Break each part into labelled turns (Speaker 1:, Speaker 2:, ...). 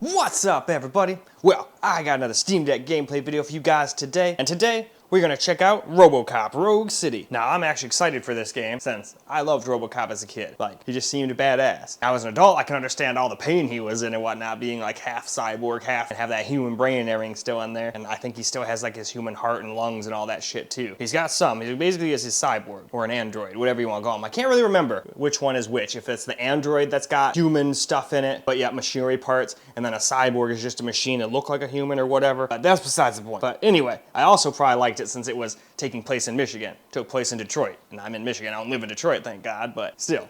Speaker 1: What's up, everybody? Well, I got another Steam Deck gameplay video for you guys today, and today we're gonna check out RoboCop Rogue City. Now, I'm actually excited for this game since I loved RoboCop as a kid. Like, he just seemed badass. Now, as an adult, I can understand all the pain he was in and whatnot, being like half cyborg, half, and have that human brain and everything still in there. And I think he still has like his human heart and lungs and all that shit too. He's got some. He basically is his cyborg or an android, whatever you want to call him. I can't really remember which one is which. If it's the android that's got human stuff in it, but yet machinery parts, and then a cyborg is just a machine that look like a human or whatever. But that's besides the point. But anyway, I also probably liked it since it was taking place in Michigan. Took place in Detroit. And I'm in Michigan. I don't live in Detroit, thank God. But still,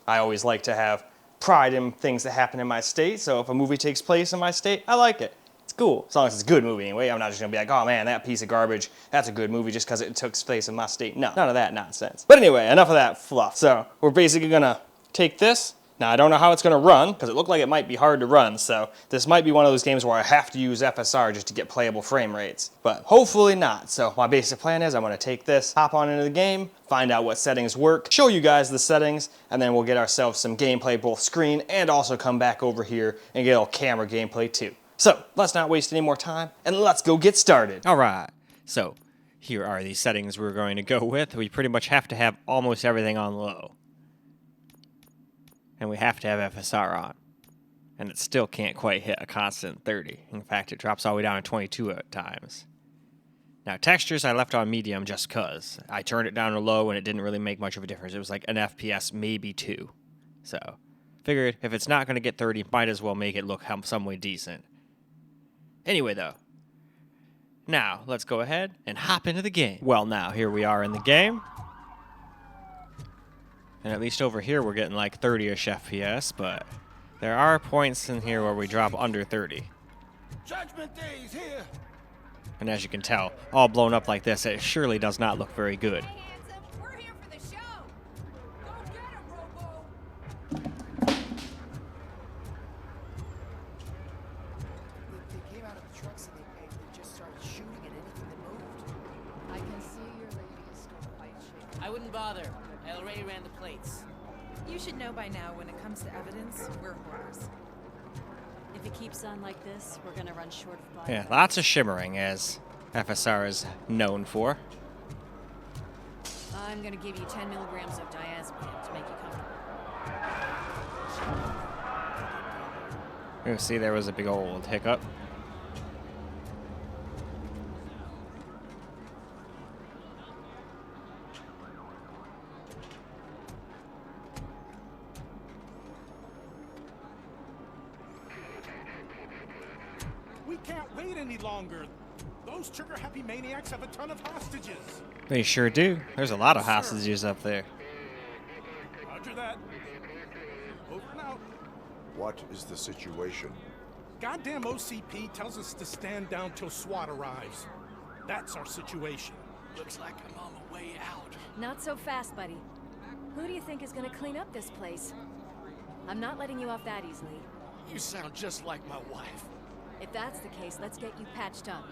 Speaker 1: I always like to have pride in things that happen in my state. So if a movie takes place in my state, I like it. It's cool. As long as it's a good movie anyway. I'm not just gonna be like, oh man, that piece of garbage, that's a good movie just because it took place in my state. No, none of that nonsense. But anyway, enough of that fluff. So we're basically gonna take this. Now, I don't know how it's going to run, because it looked like it might be hard to run, so this might be one of those games where I have to use FSR just to get playable frame rates. But hopefully not. So my basic plan is I'm going to take this, hop on into the game, find out what settings work, show you guys the settings, and then we'll get ourselves some gameplay both screen and also come back over here and get a little camera gameplay too. So let's not waste any more time, and let's go get started.
Speaker 2: All right, so here are the settings we're going to go with. We pretty much have to have almost everything on low. And we have to have FSR on. And it still can't quite hit a constant 30. In fact, it drops all the way down to 22 at times. Now, textures I left on medium just because. I turned it down to low and it didn't really make much of a difference. It was like an FPS, maybe 2. So, figured if it's not going to get 30, might as well make it look some way decent. Anyway, though. Now, let's go ahead and hop into the game. Well, now, here we are in the game. And at least over here we're getting like 30-ish FPS, but there are points in here where we drop under 30.
Speaker 3: Judgment Day is here.
Speaker 2: And as you can tell, all blown up like this, it surely does not look very good.
Speaker 4: We're here for the show. Go get him, Robo.
Speaker 3: They came out of the trucks and they just started shooting at anything that moved.
Speaker 4: I can see your lady is still quite shaken.
Speaker 5: I wouldn't bother. I already ran the plates.
Speaker 6: You should know by now when it comes to evidence, we're hoarders.
Speaker 7: If it keeps on like this, we're gonna run short of body.
Speaker 2: Yeah, lots of shimmering, as FSR is known for.
Speaker 7: I'm gonna give you 10 milligrams of diazepam to make you comfortable.
Speaker 2: You see, there was a big old hiccup.
Speaker 8: We can't wait any longer. Those trigger-happy maniacs have a ton of hostages.
Speaker 2: They sure do. There's a lot of hostages up there.
Speaker 8: Roger that. Over and out.
Speaker 9: What is the situation?
Speaker 8: Goddamn OCP tells us to stand down till SWAT arrives. That's our situation.
Speaker 3: Looks like I'm on my way out.
Speaker 7: Not so fast, buddy. Who do you think is gonna clean up this place? I'm not letting you off that easily.
Speaker 3: You sound just like my wife.
Speaker 7: If that's the case, let's get you patched up.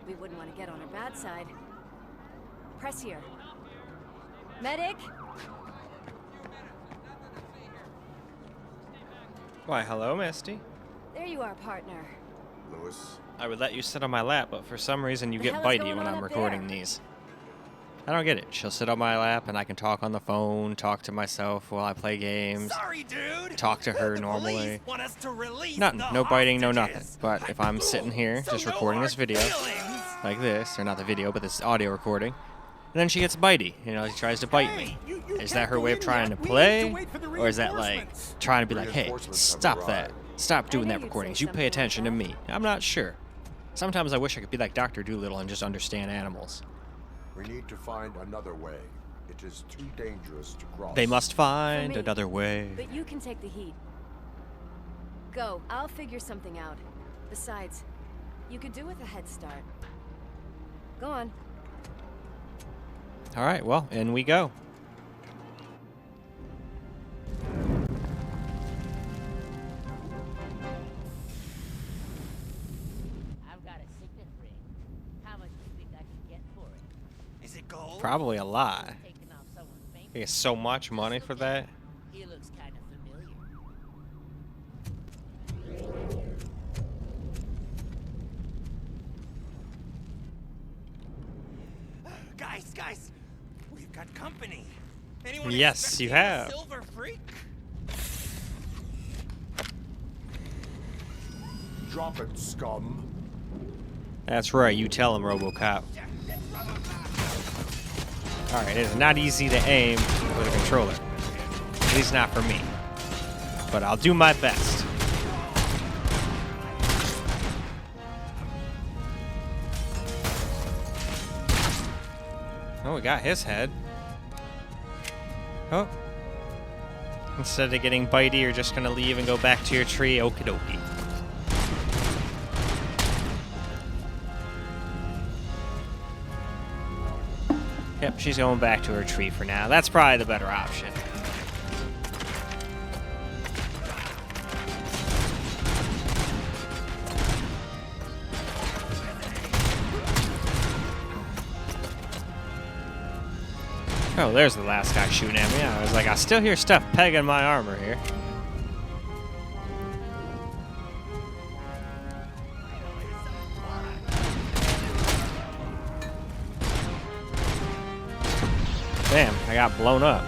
Speaker 7: We wouldn't want to get on her bad side. Press here. Medic!
Speaker 2: Why, hello, Misty.
Speaker 7: There you are, partner.
Speaker 9: Lewis?
Speaker 2: I would let you sit on my lap, but for some reason you
Speaker 7: The
Speaker 2: get
Speaker 7: hell is
Speaker 2: bitey
Speaker 7: going
Speaker 2: when
Speaker 7: on
Speaker 2: I'm
Speaker 7: up
Speaker 2: recording
Speaker 7: there?
Speaker 2: these. I don't get it. She'll sit on my lap and I can talk on the phone, talk to myself while I play games,
Speaker 3: Sorry, dude.
Speaker 2: talk to her
Speaker 3: The
Speaker 2: normally.
Speaker 3: police want us to release
Speaker 2: Nothing,
Speaker 3: the
Speaker 2: no biting, no
Speaker 3: hostages.
Speaker 2: nothing. But if I'm sitting here
Speaker 3: So
Speaker 2: just
Speaker 3: no
Speaker 2: recording this
Speaker 3: hard
Speaker 2: video,
Speaker 3: feelings.
Speaker 2: like this, or not the video, but this audio recording, and then she gets bitey. You know, she tries to bite me.
Speaker 8: You
Speaker 2: Is
Speaker 8: can't
Speaker 2: that her
Speaker 8: go
Speaker 2: way of
Speaker 8: in
Speaker 2: trying to
Speaker 8: yet. We need
Speaker 2: play?
Speaker 8: wait for the
Speaker 2: Or is that like
Speaker 8: reinforcements.
Speaker 2: trying to be like, hey,
Speaker 9: Reinforcements have
Speaker 2: stop that.
Speaker 9: arrived.
Speaker 2: Stop doing
Speaker 7: knew
Speaker 2: that
Speaker 7: you'd
Speaker 2: recording.
Speaker 7: say
Speaker 2: You
Speaker 7: something
Speaker 2: pay
Speaker 7: like
Speaker 2: attention to
Speaker 7: that.
Speaker 2: me. I'm not sure. Sometimes I wish I could be like Dr. Doolittle and just understand animals.
Speaker 9: We need to find another way. It is too dangerous to cross.
Speaker 2: They must find
Speaker 7: me.
Speaker 2: another way.
Speaker 7: But you can take the heat. Go, I'll figure something out. Besides, you could do with a head start. Go on.
Speaker 2: All right, well, in we go.
Speaker 5: I've got a signet ring. How much do you think I can get for it?
Speaker 3: Is it gold?
Speaker 2: Probably a lot.
Speaker 5: Taking off someone's finger.
Speaker 2: I guess so much money for that.
Speaker 5: He looks kind of familiar.
Speaker 10: guys, we've got company. Anyone
Speaker 2: Yes, you
Speaker 10: expecting a
Speaker 2: have.
Speaker 10: Silver freak?
Speaker 9: Drop it, scum.
Speaker 2: That's right, you tell him, RoboCop. Alright, it is not easy to aim with a controller. At least not for me. But I'll do my best. Oh, we got his head. Oh. Instead of getting bitey, you're just gonna leave and go back to your tree. Okie dokie. Yep, she's going back to her tree for now. That's probably the better option. Oh, there's the last guy shooting at me. I was like, I still hear stuff pegging my armor here. Damn, I got blown up.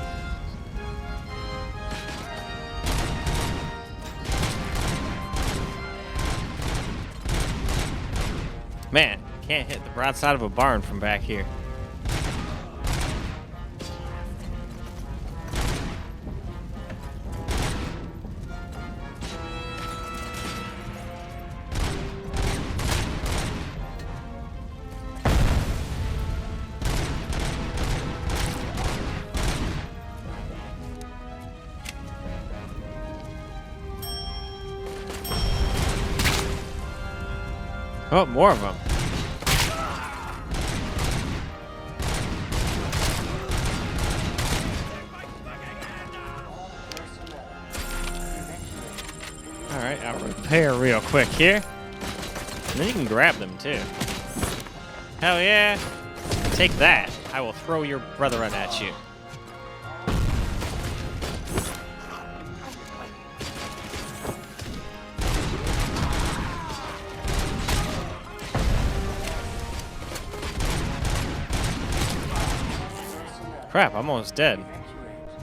Speaker 2: Man, can't hit the broadside of a barn from back here. Oh, more of them. Alright, I'll repair real quick here. And then you can grab them too. Hell yeah. Take that. I will throw your brethren at you. Crap, I'm almost dead.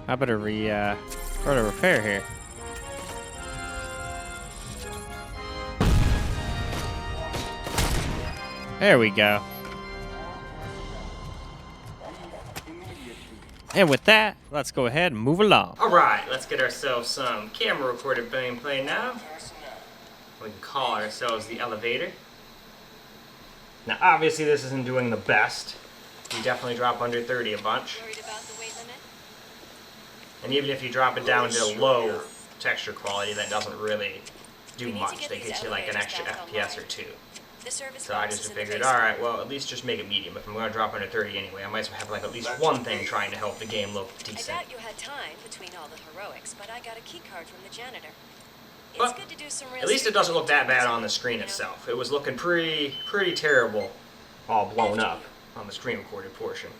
Speaker 2: I better go to repair here. There we go. And with that, let's go ahead and move along. Alright, let's get ourselves some camera recorded gameplay now. We can call ourselves the elevator. Now obviously this isn't doing the best. You definitely drop under 30 a bunch.
Speaker 7: Worried about the weight limit?
Speaker 2: And even if you drop it down to low texture quality, that doesn't really do much. They get you like an extra FPS or two. So I just figured, alright, well, at least just make it medium. If I'm going to drop under 30 anyway, I might as well have like at least one thing trying to help the game look decent.
Speaker 7: I doubt you had time between all the heroics, but I got a key card from the janitor. It's
Speaker 2: But
Speaker 7: good to do some real
Speaker 2: at least it doesn't look that bad on the screen itself. It was looking pretty terrible, all blown up on the screen recorded portion.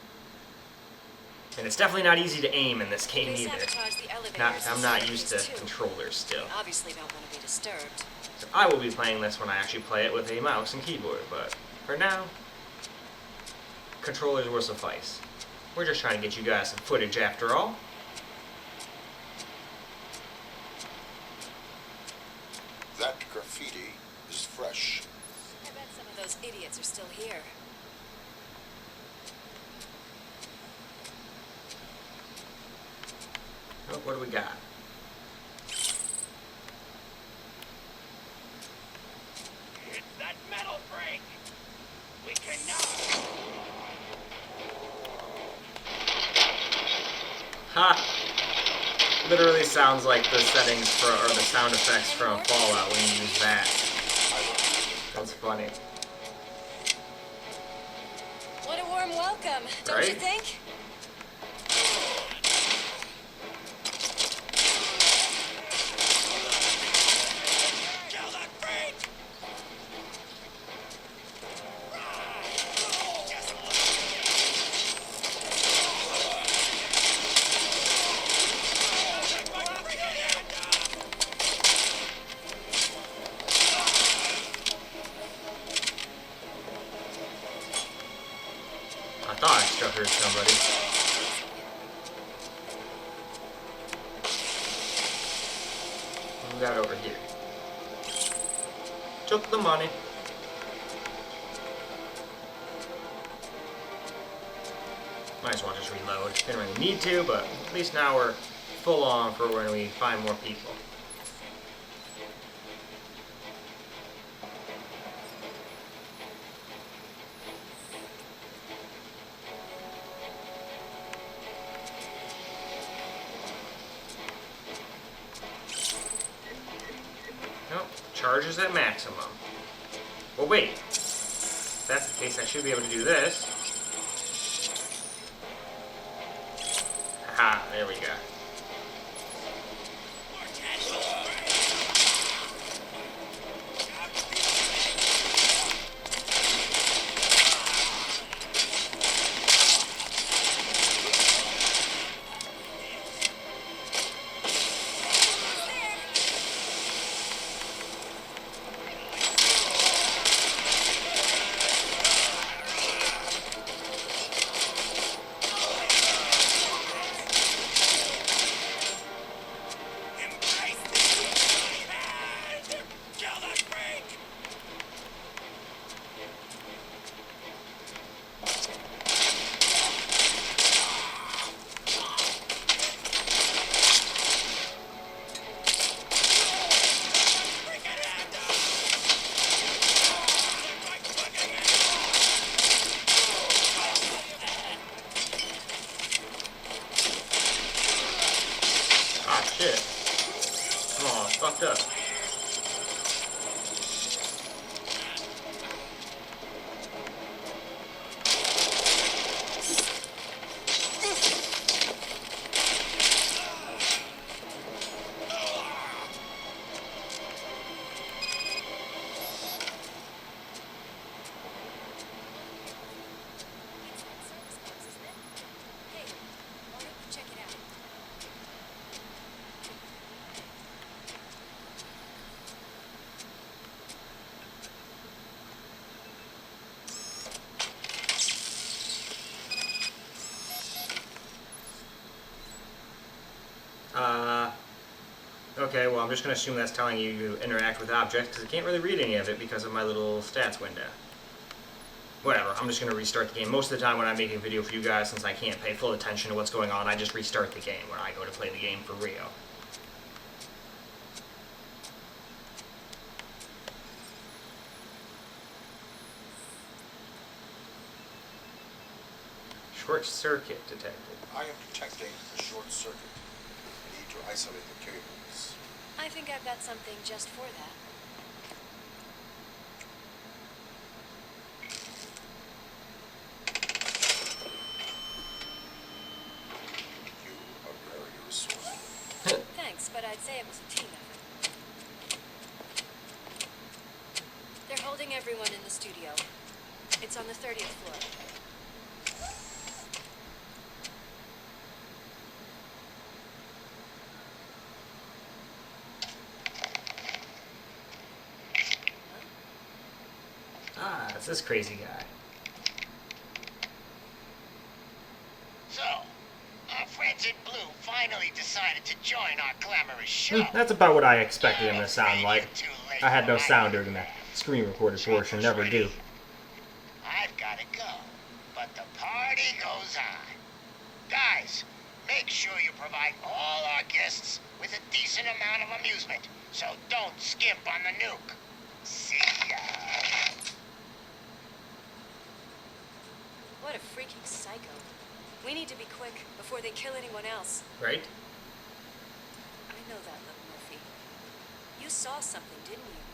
Speaker 2: And it's definitely not easy to aim in this game either. I'm not used to controllers still.
Speaker 7: Obviously don't want to be disturbed.
Speaker 2: So I will be playing this when I actually play it with a mouse and keyboard, but for now, controllers will suffice. We're just trying to get you guys some footage after all.
Speaker 9: That graffiti is fresh.
Speaker 7: I bet some of those idiots are still here.
Speaker 2: Oh, what do we got?
Speaker 10: It's that metal break. We cannot.
Speaker 2: Ha! Literally sounds like the settings for, or the sound effects from Fallout when you use that. That's funny.
Speaker 7: What a warm welcome, don't you
Speaker 2: Right?
Speaker 7: think?
Speaker 10: Kill that freak.
Speaker 2: thought I struck her somebody. What we got over here? Took the money. Might as well just reload. Didn't really need to, but at least now we're full on for when we find more people. Nope, charges at maximum. Well, wait. If that's the case, I should be able to do this. Aha, there we go. Shit. Oh, it's fucked up. Okay, well, I'm just going to assume that's telling you to interact with objects, because I can't really read any of it because of my little stats window. Whatever, I'm just going to restart the game. Most of the time when I'm making a video for you guys, since I can't pay full attention to what's going on, I just restart the game when I go to play the game for real. Short circuit detected.
Speaker 9: I am detecting a short circuit. I need to isolate the cables.
Speaker 7: I think I've got something just for that.
Speaker 9: You are very resourceful.
Speaker 7: Thanks, but I'd say it was a team effort. They're holding everyone in the studio. It's on the 30th floor.
Speaker 2: Ah, it's this crazy guy.
Speaker 10: So, our friends in blue finally decided to join our glamorous show.
Speaker 2: That's about what I expected him to sound like. I had no sound during that screen recorded portion, never do.
Speaker 10: I've got to go, but the party goes on. Guys, make sure you provide all our guests with a decent amount of amusement, so don't skimp on the nuke. See ya.
Speaker 7: What a freaking psycho. We need to be quick before they kill anyone else.
Speaker 2: Right?
Speaker 7: I know that look, Murphy. You saw something, didn't you?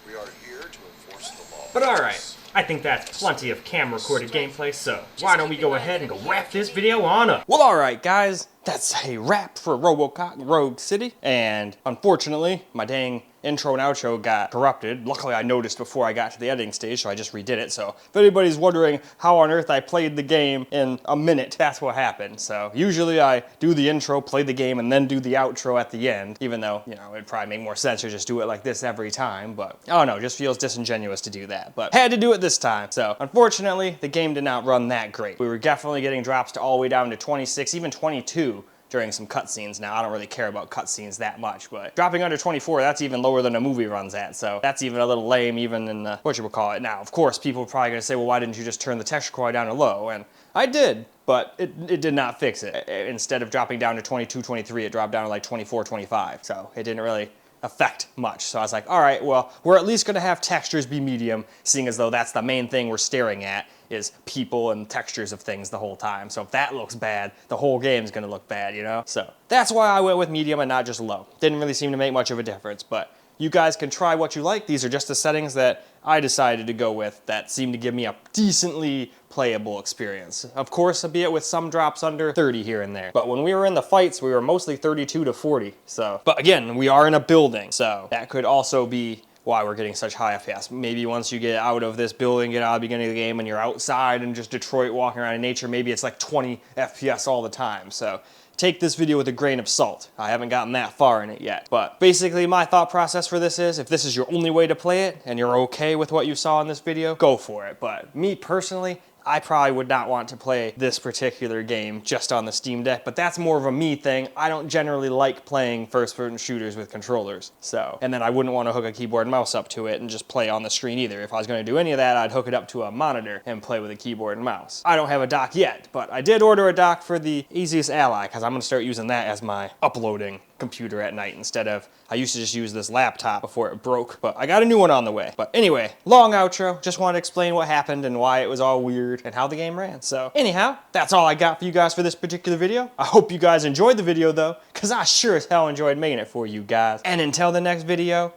Speaker 9: We are here to enforce the law.
Speaker 2: But alright, I think that's plenty of camera recorded gameplay, so why don't we go ahead and go wrap this video on up?
Speaker 1: Well, alright guys, that's a wrap for RoboCop Rogue City, and unfortunately, my dang intro and outro got corrupted. Luckily, I noticed before I got to the editing stage, so I just redid it. So if anybody's wondering how on earth I played the game in a minute, that's what happened. So usually I do the intro, play the game, and then do the outro at the end, even though, you know, it'd probably make more sense to just do it like this every time. But I don't know, it just feels disingenuous to do that. But had to do it this time. So unfortunately, the game did not run that great. We were definitely getting drops to all the way down to 26, even 22. During some cutscenes. Now, I don't really care about cutscenes that much, but dropping under 24, that's even lower than a movie runs at, so that's even a little lame, even in the, whatchamacallit. Now, of course, people are probably gonna say, well, why didn't you just turn the texture quality down to low? And I did, but it did not fix it. Instead of dropping down to 22, 23, it dropped down to like 24, 25, so it didn't really affect much. So I was like, all right, well, we're at least gonna have textures be medium, seeing as though that's the main thing we're staring at, is people and textures of things the whole time. So if that looks bad, the whole game's gonna look bad, you know? So that's why I went with medium and not just low. Didn't really seem to make much of a difference, but you guys can try what you like. These are just the settings that I decided to go with that seem to give me a decently playable experience. Of course, albeit with some drops under 30 here and there. But when we were in the fights, we were mostly 32 to 40. So, but again, we are in a building, so that could also be why we're getting such high FPS. Maybe once you get out of this building, get out of the beginning of the game, and you're outside and just Detroit walking around in nature, maybe it's like 20 FPS all the time. So take this video with a grain of salt. I haven't gotten that far in it yet. But basically my thought process for this is, if this is your only way to play it and you're okay with what you saw in this video, go for it. But me personally, I probably would not want to play this particular game just on the Steam Deck, but that's more of a me thing. I don't generally like playing first-person shooters with controllers, so. And then I wouldn't want to hook a keyboard and mouse up to it and just play on the screen either. If I was going to do any of that, I'd hook it up to a monitor and play with a keyboard and mouse. I don't have a dock yet, but I did order a dock for the Easiest Ally, because I'm going to start using that as my uploading computer at night instead of, I used to just use this laptop before it broke, but I got a new one on the way. But anyway, long outro, just wanted to explain what happened and why it was all weird and how the game ran. So anyhow, that's all I got for you guys for this particular video. I hope you guys enjoyed the video though, because I sure as hell enjoyed making it for you guys. And until the next video,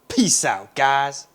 Speaker 1: peace out, guys.